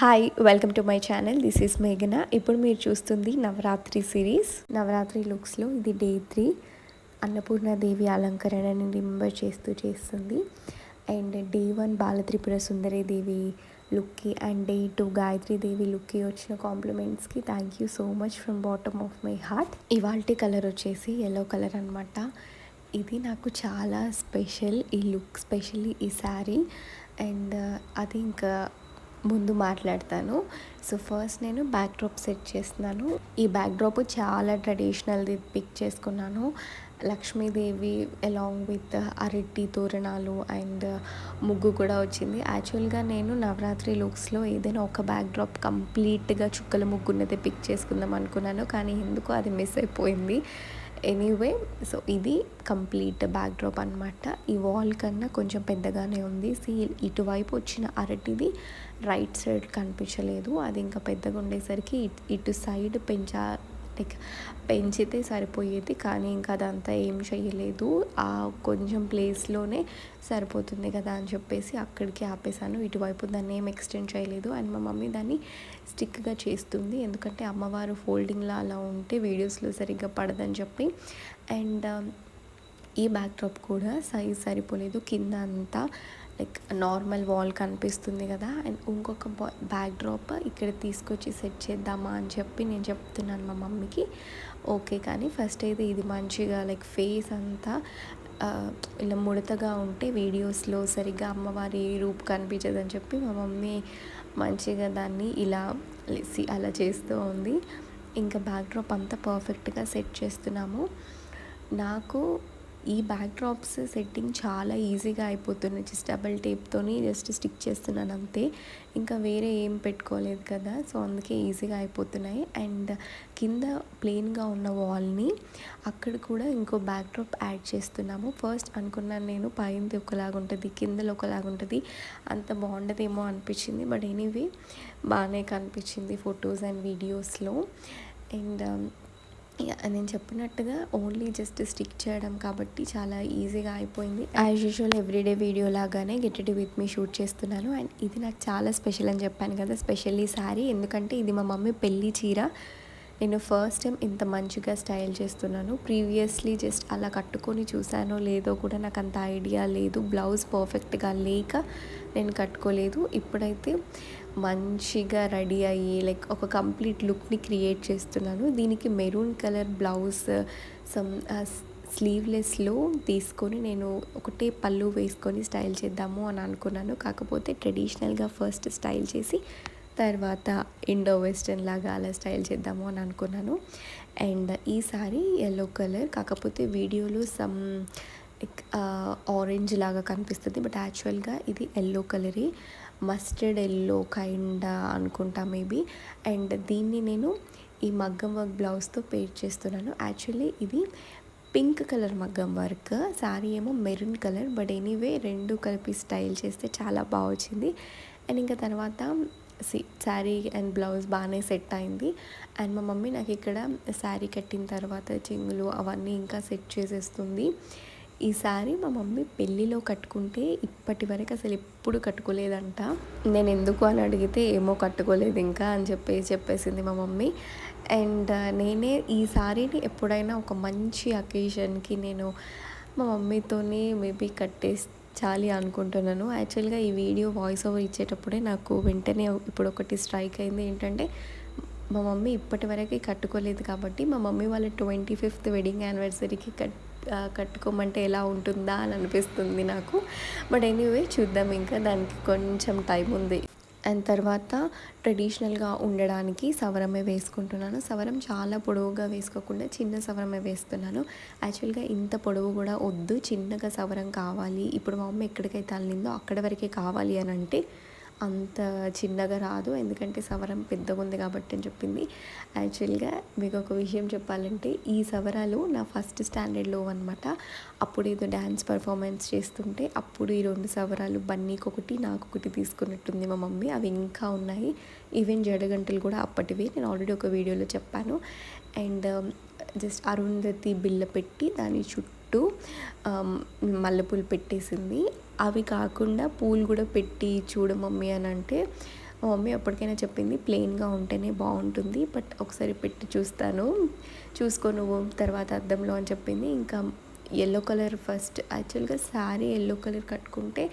Hi welcome to my channel. This is మేఘన. ఇప్పుడు మీరు చూస్తుంది నవరాత్రి సిరీస్. నవరాత్రి లుక్స్లో ఇది డే 3. అన్నపూర్ణాదేవి అలంకరణని రిమెంబర్ చేస్తుంది. అండ్ డే 1 బాలత్రిపుర సుందరి దేవి లుక్కి అండ్ డే 2 గాయత్రి దేవి లుక్కి వచ్చిన కాంప్లిమెంట్స్కి thank you so much from bottom of my heart. ఇవాల్టి కలర్ వచ్చేసి ఎల్లో కలర్ అనమాట. ఇది నాకు చాలా స్పెషల్ ఈ లుక్, స్పెషల్లీ ఈ శారీ. అండ్ అది ఇంకా ముందు మాట్లాడతాను. సో ఫస్ట్ నేను బ్యాక్ డ్రాప్ సెట్ చేస్తున్నాను. ఈ బ్యాక్ డ్రాప్ చాలా ట్రెడిషనల్ది పిక్ చేసుకున్నాను. లక్ష్మీదేవి అలాంగ్ విత్ అరటి తోరణాలు అండ్ ముగ్గు కూడా వచ్చింది. యాక్చువల్గా నేను నవరాత్రి లుక్స్లో ఏదైనా ఒక బ్యాక్ డ్రాప్ కంప్లీట్గా చుక్కల ముగ్గున్నది పిక్ చేసుకుందాం అనుకున్నాను, కానీ ఎందుకు అది మిస్ అయిపోయింది. ఎనీవే, సో ఇది కంప్లీట్ బ్యాక్ డ్రాప్ అనమాట. ఈ వాల్ కన్నా కొంచెం పెద్దగానే ఉంది. ఇటువైపు వచ్చిన అరటిది రైట్ సైడ్ కనిపించలేదు. అది ఇంకా పెద్దగా ఉండేసరికి ఇటు సైడ్ పెంచితే సరిపోయేది, కానీ ఇంకా అదంతా ఏం చేయలేదు. ఆ కొంచెం ప్లేస్లోనే సరిపోతుంది కదా అని చెప్పేసి అక్కడికి ఆపేసాను. ఇటువైపు దాన్ని ఏం ఎక్స్టెండ్ చేయలేదు. అండ్ మా మమ్మీ దాన్ని స్టిక్గా చేస్తుంది, ఎందుకంటే అమ్మవారు ఫోల్డింగ్లా అలా ఉంటే వీడియోస్లో సరిగ్గా పడదని చెప్పి. అండ్ ఈ బ్యాక్ డ్రాప్ కూడా సైజ్ సరిపోలేదు. కింద అంతా లైక్ నార్మల్ వాల్ కనిపిస్తుంది కదా. అండ్ ఇంకొక బ్యాక్ డ్రాప్ ఇక్కడ తీసుకొచ్చి సెట్ చేద్దామా అని చెప్పి నేను చెప్తున్నాను మా మమ్మీకి. ఓకే, కానీ ఫస్ట్ అయితే ఇది మంచిగా లైక్ ఫేస్ అంతా ఇలా ముడతగా ఉంటే వీడియోస్లో సరిగ్గా అమ్మవారి రూప్ కనిపించదని చెప్పి మా మమ్మీ మంచిగా దాన్ని ఇలా అలా చేస్తూ ఉంది. ఇంకా బ్యాక్ డ్రాప్ అంతా పర్ఫెక్ట్గా సెట్ చేస్తున్నాము. నాకు ఈ బ్యాక్ డ్రాప్స్ సెట్టింగ్ చాలా ఈజీగా అయిపోతున్నాయి. జస్ట్ డబల్ టేప్తోని జస్ట్ స్టిక్ చేస్తున్నాను అంతే, ఇంకా వేరే ఏం పెట్టుకోలేదు కదా, సో అందుకే ఈజీగా అయిపోతున్నాయి. అండ్ కింద ప్లెయిన్గా ఉన్న వాల్ని అక్కడ కూడా ఇంకో బ్యాక్ డ్రాప్ యాడ్ చేస్తున్నాము. ఫస్ట్ అనుకున్నాను నేను పైనది ఒకలాగుంటుంది, కిందలో ఒకలాగుంటుంది, అంత బాగుండదేమో అనిపించింది. బట్ ఎనీవే బాగానే కనిపించింది ఫొటోస్ అండ్ వీడియోస్లో. అండ్ నేను చెప్పినట్టుగా ఓన్లీ జస్ట్ స్టిక్ చేయడం కాబట్టి చాలా ఈజీగా అయిపోయింది. యాజ్ యూజువల్ ఎవ్రీడే వీడియో లాగానే get ready with me shoot చేస్తున్నాను. అండ్ ఇది నాకు చాలా స్పెషల్ అని చెప్పాను కదా, స్పెషల్లీ శారీ, ఎందుకంటే ఇది మా మమ్మీ పెళ్ళి చీర. నేను ఫస్ట్ టైం ఇంత మంచిగా స్టైల్ చేస్తున్నాను. ప్రీవియస్లీ జస్ట్ అలా కట్టుకొని చూసానో లేదో కూడా నాకు అంత ఐడియా లేదు. బ్లౌజ్ పర్ఫెక్ట్గా లేక నేను కట్టుకోలేదు. ఇప్పుడైతే మంచిగా రెడీ అయ్యి లైక్ ఒక కంప్లీట్ లుక్ని క్రియేట్ చేస్తున్నాను. దీనికి మెరూన్ కలర్ బ్లౌజ్ స్లీవ్లెస్లో తీసుకొని నేను ఒకటే పళ్ళు వేసుకొని స్టైల్ చేద్దాము అని అనుకున్నాను. కాకపోతే ట్రెడిషనల్గా ఫస్ట్ స్టైల్ చేసి తర్వాత ఇండో వెస్టర్న్ లాగా అలా స్టైల్ చేద్దాము అని అనుకున్నాను. అండ్ ఈ సారీ ఎల్లో కలర్, కాకపోతే వీడియోలో సమ్ ఆరెంజ్ లాగా కనిపిస్తుంది, బట్ యాక్చువల్గా ఇది ఎల్లో కలరే, మస్టర్డ్ ఎల్లో కైండ్ అనుకుంటా మేబీ. అండ్ దీన్ని నేను ఈ మగ్గం వర్క్ బ్లౌజ్తో పేర్ చేస్తున్నాను. యాక్చువల్లీ ఇది పింక్ కలర్ మగ్గం వర్క్, శారీ ఏమో మెరూన్ కలర్, బట్ ఎనీవే రెండు కలిపి స్టైల్ చేస్తే చాలా బాగా వచ్చింది. అండ్ ఇంకా తర్వాత శారీ అండ్ బ్లౌజ్ బాగానే సెట్ అయింది. అండ్ మా మమ్మీ నాకు ఇక్కడ శారీ కట్టిన తర్వాత చెంగులు అవన్నీ ఇంకా సెట్ చేసేస్తుంది. ఈ శారీ మా మమ్మీ పెళ్ళిలో కట్టుకుంటే ఇప్పటి వరకు అసలు ఎప్పుడు కట్టుకోలేదంట. నేను ఎందుకు అని అడిగితే ఏమో కట్టుకోలేదు ఇంకా అని చెప్పేసింది మా మమ్మీ. అండ్ నేనే ఈ శారీని ఎప్పుడైనా ఒక మంచి అకేషన్కి నేను మా మమ్మీతోనే మేబీ చాలి అనుకుంటున్నాను. యాక్చువల్గా ఈ వీడియో వాయిస్ ఓవర్ ఇచ్చేటప్పుడే నాకు వెంటనే ఇప్పుడు ఒకటి స్ట్రైక్ అయింది. ఏంటంటే మా మమ్మీ ఇప్పటి వరకు కట్టుకోలేదు కాబట్టి మా మమ్మీ వాళ్ళ 25th వెడ్డింగ్ యానివర్సరీకి కట్టుకోమంటే ఎలా ఉంటుందా అని అనిపిస్తుంది నాకు. బట్ ఎనీవే చూద్దాం, ఇంకా దానికి కొంచెం టైం ఉంది. అండ్ తర్వాత ట్రెడిషనల్గా ఉండడానికి సవరమే వేసుకుంటున్నాను. సవరం చాలా పొడవుగా వేసుకోకుండా చిన్న సవరమే వేస్తున్నాను. యాక్చువల్గా ఇంత పొడవు కూడా వద్దు, చిన్నగా సవరం కావాలి. ఇప్పుడు మా అమ్మ ఎక్కడికైతే అల్లిందో అక్కడ వరకే కావాలి అని అంటే అంత చిన్నగా రాదు, ఎందుకంటే సవరం పెద్దగా ఉంది కాబట్టి అని చెప్పింది. యాక్చువల్గా మీకు ఒక విషయం చెప్పాలంటే ఈ సవరాలు నా ఫస్ట్ స్టాండర్డ్లో అనమాట. అప్పుడు ఏదో డ్యాన్స్ పర్ఫార్మెన్స్ చేస్తుంటే అప్పుడు ఈ 2 సవరాలు బన్నీకి ఒకటి నాకు ఒకటి తీసుకున్నట్టుంది మా మమ్మీ. అవి ఇంకా ఉన్నాయి. ఈవెన్ జడగంటలు కూడా అప్పటివి, నేను ఆల్రెడీ ఒక వీడియోలో చెప్పాను. అండ్ జస్ట్ అరుంధతి బిల్ల పెట్టి దాని చుట్టూ మల్లెపూలు పెట్టేసింది. అవి కాకుండా పూలు కూడా పెట్టి చూడు మమ్మీ అని అంటే మా మమ్మీ ఎప్పటికైనా చెప్పింది ప్లెయిన్గా ఉంటేనే బాగుంటుంది, బట్ ఒకసారి పెట్టి చూస్తాను, చూసుకో నువ్వు తర్వాత అద్దంలో అని చెప్పింది. ఇంకా ఎల్లో కలర్ ఫస్ట్ యాక్చువల్గా శారీ ఎల్లో కలర్ కట్టుకుంటే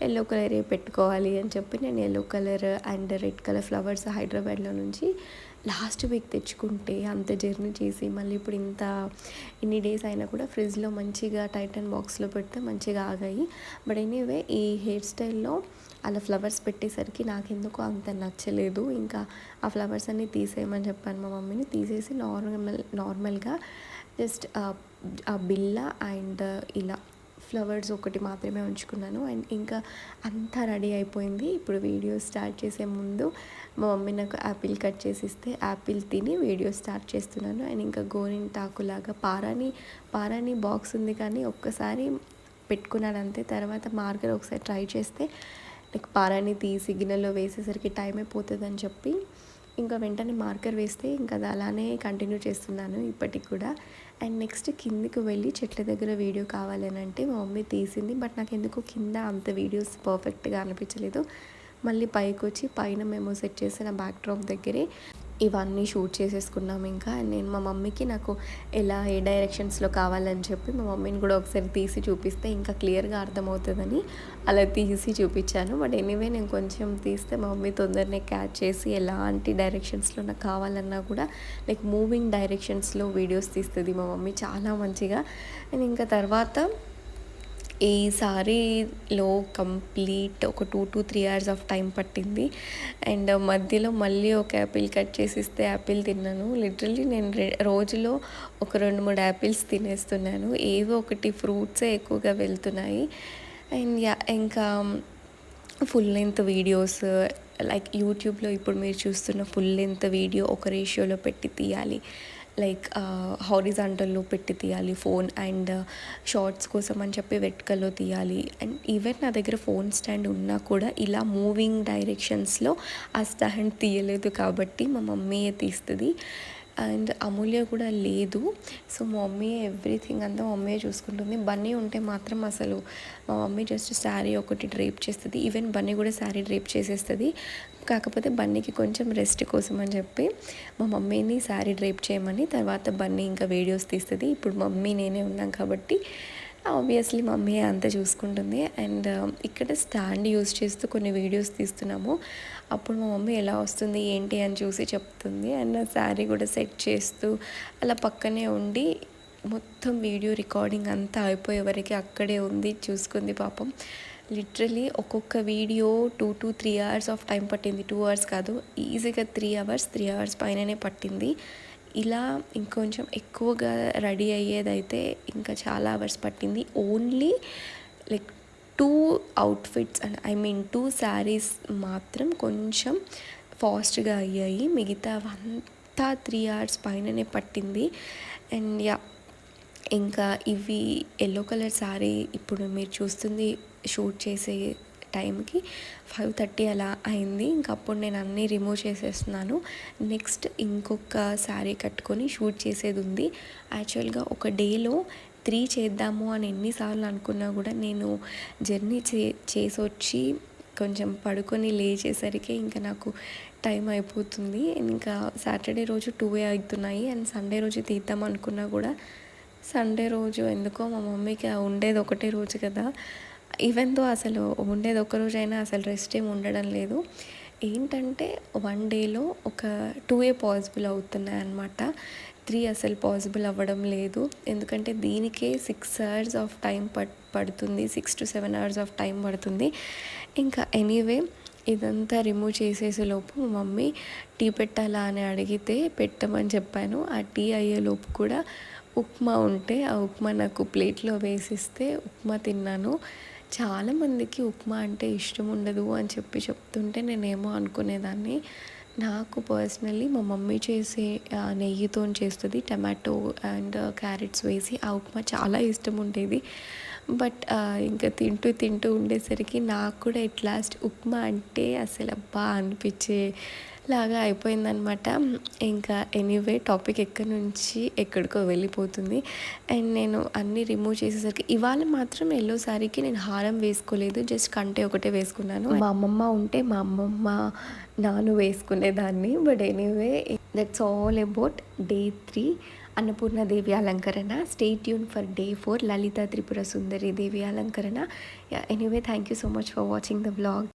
ఎల్లో కలరే పెట్టుకోవాలి అని చెప్పి నేను yellow colour and red colour flowers హైదరాబాద్లో నుంచి లాస్ట్ వీక్ తెచ్చుకుంటే అంత జర్నీ చేసి మళ్ళీ ఇప్పుడు ఇన్ని డేస్ అయినా కూడా ఫ్రిడ్జ్లో మంచిగా టైటన్ బాక్స్లో పెడితే మంచిగా ఆగాయి. బట్ ఎనీవే ఈ హెయిర్ స్టైల్లో అలా ఫ్లవర్స్ పెట్టేసరికి నాకెందుకో అంత నచ్చలేదు. ఇంకా ఆ ఫ్లవర్స్ అన్నీ తీసేయమని చెప్పాను మా మమ్మీని. తీసేసి నార్మల్గా జస్ట్ ఆ బిల్ల అండ్ ఇలా ఫ్లవర్స్ ఒకటి మాత్రమే ఉంచుకున్నాను. అండ్ ఇంకా అంతా రెడీ అయిపోయింది. ఇప్పుడు వీడియో స్టార్ట్ చేసే ముందు మా మమ్మీ నాకు యాపిల్ కట్ చేసి ఇస్తే యాపిల్ తిని వీడియో స్టార్ట్ చేస్తున్నాను. అండ్ ఇంకా గోరింటాకులాగా పారాని బాక్స్ ఉంది కానీ ఒక్కసారి పెట్టుకున్నాను అంతే. తర్వాత మార్కర్ ఒకసారి ట్రై చేస్తే లైక్ పారాని తీసి గిన్నెలో వేసేసరికి టైం అయిపోతుందని చెప్పి ఇంకా వెంటనే మార్కర్ వేస్తే ఇంకా అది అలానే కంటిన్యూ చేస్తున్నాను ఇప్పటికి కూడా. అండ్ నెక్స్ట్ కిందికి వెళ్ళి చెట్ల దగ్గర వీడియో కావాలని అంటే మా మమ్మీ తీసింది, బట్ నాకు ఎందుకో కింద అంత వీడియోస్ పర్ఫెక్ట్గా అనిపించలేదు. మళ్ళీ పైకి వచ్చి పైన మేము సెట్ చేసిన బ్యాక్ డ్రాప్ దగ్గరే ఇవన్నీ షూట్ చేసేసుకున్నాం. ఇంకా నేను మా మమ్మీకి నాకు ఏ డైరెక్షన్స్లో కావాలని చెప్పి మా మమ్మీని కూడా ఒకసారి తీసి చూపిస్తే ఇంకా క్లియర్గా అర్థమవుతుందని అలా తీసి చూపించాను. బట్ ఎనీవే నేను కొంచెం తీస్తే మా మమ్మీ తొందరనే క్యాచ్ చేసి ఎలాంటి డైరెక్షన్స్లో నాకు కావాలన్నా కూడా లైక్ మూవింగ్ డైరెక్షన్స్లో వీడియోస్ తీస్తుంది మా మమ్మీ చాలా మంచిగా. నేను ఇంకా తర్వాత ఈ సారీలో కంప్లీట్ ఒక 2 to 3 hours ఆఫ్ టైం పట్టింది. అండ్ మధ్యలో మళ్ళీ ఒక యాపిల్ కట్ చేసి ఇస్తే యాపిల్ తిన్నాను. లిటరల్లీ నేను రోజులో ఒక 2-3 యాపిల్స్ తినేస్తున్నాను. ఏవో ఒకటి ఫ్రూట్సే ఎక్కువగా వెళ్తున్నాయి. అండ్ ఇంకా ఫుల్ లెంత్ వీడియోస్ లైక్ యూట్యూబ్లో ఇప్పుడు మీరు చూస్తున్న ఫుల్ లెంత్ వీడియో ఒక రేషియోలో పెట్టి తీయాలి, లైక్ హారిజాంటల్లో పెట్టి తీయాలి ఫోన్, అండ్ షార్ట్స్ కోసం అని చెప్పి వెర్టికల్లో తీయాలి. అండ్ ఈవెన్ నా దగ్గర ఫోన్ స్టాండ్ ఉన్నా కూడా ఇలా మూవింగ్ డైరెక్షన్స్లో ఆ స్టాండ్ తీయలేదు కాబట్టి మా మమ్మీయే తీస్తుంది. అండ్ అమూల్య కూడా లేదు, సో మా మమ్మీయే ఎవ్రీథింగ్ అంతా మా మమ్మీయే చూసుకుంటుంది. బన్నీ ఉంటే మాత్రం అసలు మా మమ్మీ జస్ట్ శారీ ఒకటి డ్రేప్ చేస్తుంది. ఈవెన్ బన్నీ కూడా శారీ డ్రేప్ చేసేస్తుంది. కాకపోతే బన్నీకి కొంచెం రెస్ట్ కోసం అని చెప్పి మా మమ్మీని శారీ డ్రేప్ చేయమని, తర్వాత బన్నీ ఇంకా వీడియోస్ తీస్తుంది. ఇప్పుడు మమ్మీ నేనే ఉన్నాం కాబట్టి ఆబ్వియస్లీ మమ్మీ అంతా చూసుకుంటుంది. అండ్ ఇక్కడ స్టాండ్ యూస్ చేస్తూ కొన్ని వీడియోస్ తీస్తున్నాము. అప్పుడు మా మమ్మీ ఎలా వస్తుంది ఏంటి అని చూసి చెప్తుంది. అండ్ శారీ కూడా సెట్ చేస్తూ అలా పక్కనే ఉండి మొత్తం వీడియో రికార్డింగ్ అంతా అయిపోయే వరకు అక్కడే ఉంది, చూసుకుంది పాపం. లిటరలీ ఒక్కొక్క video 2 to 3 hours of time పట్టింది. 2 hours కాదు, ఈజీగా 3 hours పైననే పట్టింది. ఇలా ఇంకొంచెం ఎక్కువగా రెడీ అయ్యేదైతే ఇంకా చాలా అవర్స్ పట్టింది. Only like 2 outfits and 2 saris మాత్రం కొంచెం ఫాస్ట్గా అయ్యాయి. మిగతా అంతా 3 hours పైననే పట్టింది. అండ్ ఇంకా ఇవి ఎల్లో కలర్ శారీ ఇప్పుడు మీరు చూస్తుంది షూట్ చేసే టైంకి 5:30 అలా అయింది. ఇంకప్పుడు నేను అన్నీ రిమూవ్ చేసేస్తున్నాను. నెక్స్ట్ ఇంకొక శారీ కట్టుకొని షూట్ చేసేది ఉంది. యాక్చువల్గా ఒక డేలో 3 చేద్దాము అని ఎన్నిసార్లు అనుకున్నా కూడా నేను జర్నీ చేసి వచ్చి కొంచెం పడుకొని లేచేసరికి ఇంకా నాకు టైం అయిపోతుంది. ఇంకా సాటర్డే రోజు 2 అవుతున్నాయి. అండ్ సండే రోజు తీద్దాం అనుకున్నా కూడా సండే రోజు ఎందుకో మా మమ్మీకి ఉండేది ఒకటే రోజు కదా, ఈవెన్ దో అసలు ఉండేది ఒక రోజైనా అసలు రెస్ట్ ఏమి ఉండడం లేదు. ఏంటంటే 1 డేలో ఒక 2 పాసిబుల్ అవుతున్నాయి అన్నమాట. 3 అసలు పాసిబుల్ అవ్వడం లేదు. ఎందుకంటే దీనికే 6 hours ఆఫ్ టైం పడుతుంది, 6 to 7 hours ఆఫ్ టైం పడుతుంది. ఇంకా ఎనీవే ఇదంతా రిమూవ్ చేసేసేలోపు మా మమ్మీ టీ పెట్టాలా అని అడిగితే పెట్టమని చెప్పాను. ఆ టీ అయ్యేలోపు కూడా ఉప్మా ఉంటే ఆ ఉప్మా నాకు ప్లేట్లో వేసిస్తే ఉప్మా తిన్నాను. చాలామందికి ఉప్మా అంటే ఇష్టం ఉండదు అని చెప్తుంటే నేనేమో అనుకునేదాన్ని. నాకు పర్సనల్లీ మా మమ్మీ చేసే నెయ్యితో చేస్తుంది, టమాటో అండ్ క్యారెట్స్ వేసి ఆ ఉప్మా చాలా ఇష్టం ఉండేది. బట్ ఇంకా తింటూ ఉండేసరికి నాకు కూడా ఎట్ లాస్ట్ ఉప్మా అంటే అసలు అబ్బా అనిపించే లాగా అయిపోయిందనమాట. ఇంకా ఎనీవే టాపిక్ ఎక్కడి నుంచి ఎక్కడికో వెళ్ళిపోతుంది. అండ్ నేను అన్నీ రిమూవ్ చేసేసరికి ఇవాళ మాత్రం ఎల్లో శారీకి నేను హారం వేసుకోలేదు, జస్ట్ కంటే ఒకటే వేసుకున్నాను. మా అమ్మమ్మ ఉంటే మా అమ్మమ్మ నాను వేసుకునేదాన్ని. But anyway that's all about day 3 Annapurna Devi అలంకరణ. Stay tune for day 4 Lalitha Tripura Sundari Devi అలంకరణ. Anyway thank you so much for watching the vlog.